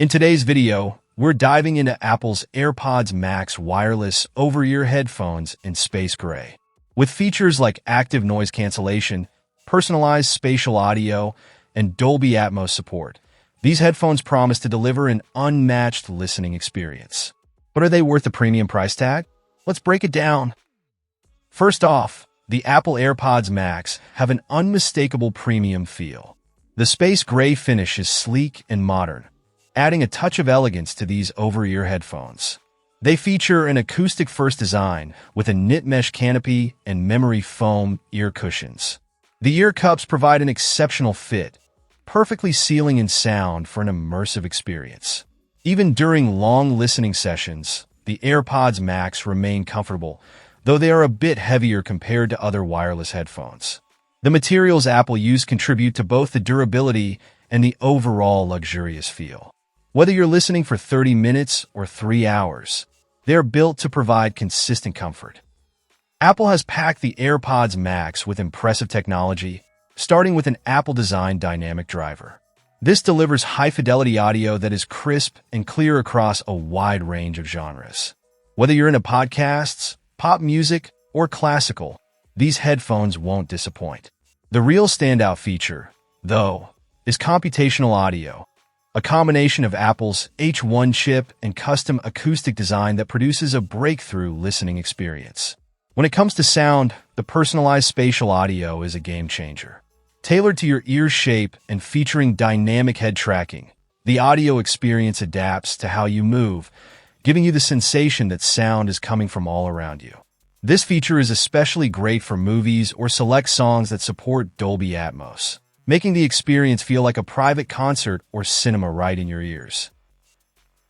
In today's video, we're diving into Apple's AirPods Max wireless over-ear headphones in space gray. With features like Active Noise Cancellation, personalized spatial audio, and Dolby Atmos support, these headphones promise to deliver an unmatched listening experience. But are they worth the premium price tag? Let's break it down. First off, the Apple AirPods Max have an unmistakable premium feel. The space gray finish is sleek and modern, adding a touch of elegance to these over-ear headphones. They feature an acoustic-first design with a knit mesh canopy and memory foam ear cushions. The ear cups provide an exceptional fit, perfectly sealing in sound for an immersive experience. Even during long listening sessions, the AirPods Max remain comfortable, though they are a bit heavier compared to other wireless headphones. The materials Apple use contribute to both the durability and the overall luxurious feel. Whether you're listening for 30 minutes or 3 hours, they're built to provide consistent comfort. Apple has packed the AirPods Max with impressive technology, starting with an Apple-designed dynamic driver. This delivers high-fidelity audio that is crisp and clear across a wide range of genres. Whether you're into podcasts, pop music, or classical, these headphones won't disappoint. The real standout feature, though, is computational audio, a combination of Apple's H1 chip and custom acoustic design that produces a breakthrough listening experience. When it comes to sound, the personalized spatial audio is a game changer. Tailored to your ear shape and featuring dynamic head tracking, the audio experience adapts to how you move, giving you the sensation that sound is coming from all around you. This feature is especially great for movies or select songs that support Dolby Atmos, making the experience feel like a private concert or cinema right in your ears.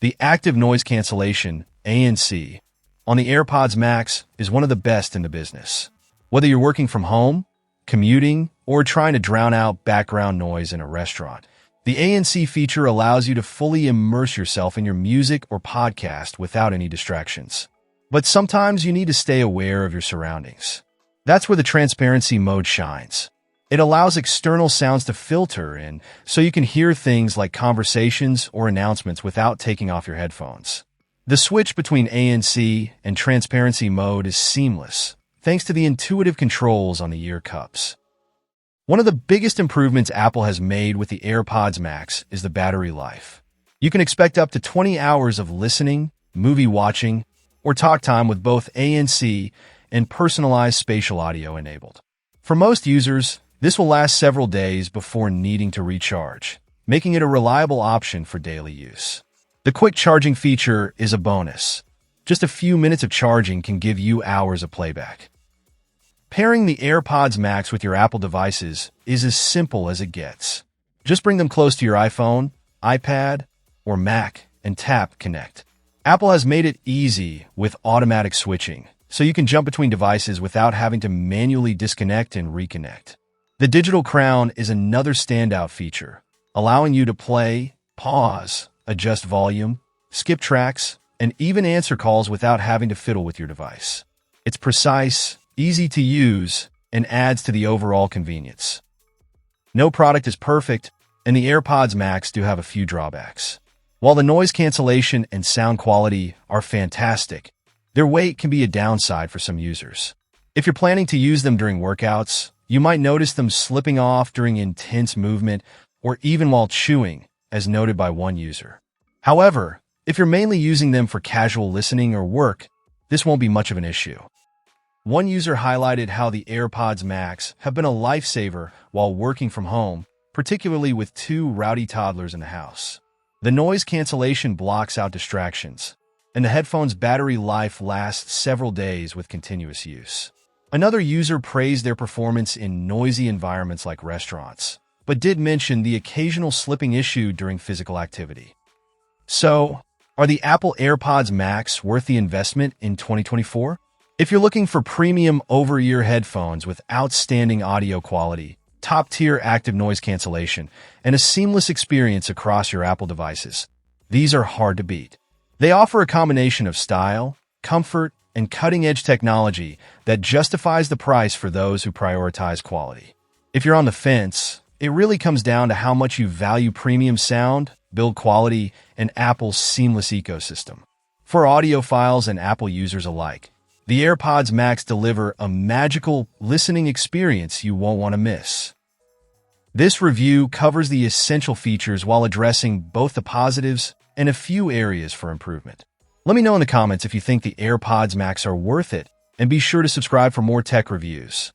The Active Noise Cancellation, ANC, on the AirPods Max is one of the best in the business. Whether you're working from home, commuting, or trying to drown out background noise in a restaurant, the ANC feature allows you to fully immerse yourself in your music or podcast without any distractions. But sometimes you need to stay aware of your surroundings. That's where the transparency mode shines. It allows external sounds to filter in, so you can hear things like conversations or announcements without taking off your headphones. The switch between ANC and transparency mode is seamless, thanks to the intuitive controls on the ear cups. One of the biggest improvements Apple has made with the AirPods Max is the battery life. You can expect up to 20 hours of listening, movie watching, or talk time with both ANC and personalized spatial audio enabled. For most users, this will last several days before needing to recharge, making it a reliable option for daily use. The quick charging feature is a bonus. Just a few minutes of charging can give you hours of playback. Pairing the AirPods Max with your Apple devices is as simple as it gets. Just bring them close to your iPhone, iPad, or Mac and tap Connect. Apple has made it easy with automatic switching, so you can jump between devices without having to manually disconnect and reconnect. The digital crown is another standout feature, allowing you to play, pause, adjust volume, skip tracks, and even answer calls without having to fiddle with your device. It's precise, easy to use, and adds to the overall convenience. No product is perfect, and the AirPods Max do have a few drawbacks. While the noise cancellation and sound quality are fantastic, their weight can be a downside for some users. If you're planning to use them during workouts, you might notice them slipping off during intense movement or even while chewing, as noted by one user. However, if you're mainly using them for casual listening or work, this won't be much of an issue. One user highlighted how the AirPods Max have been a lifesaver while working from home, particularly with 2 rowdy toddlers in the house. The noise cancellation blocks out distractions, and the headphone's battery life lasts several days with continuous use. Another user praised their performance in noisy environments like restaurants, but did mention the occasional slipping issue during physical activity. So, are the Apple AirPods Max worth the investment in 2024? If you're looking for premium over-ear headphones with outstanding audio quality, top-tier active noise cancellation, and a seamless experience across your Apple devices, these are hard to beat. They offer a combination of style, comfort, and cutting-edge technology that justifies the price for those who prioritize quality. If you're on the fence, it really comes down to how much you value premium sound build quality, and Apple's seamless ecosystem. For audiophiles and Apple users alike, the AirPods Max deliver a magical listening experience you won't want to miss. This review covers the essential features while addressing both the positives and a few areas for improvement. Let me know in the comments if you think the AirPods Max are worth it, and be sure to subscribe for more tech reviews.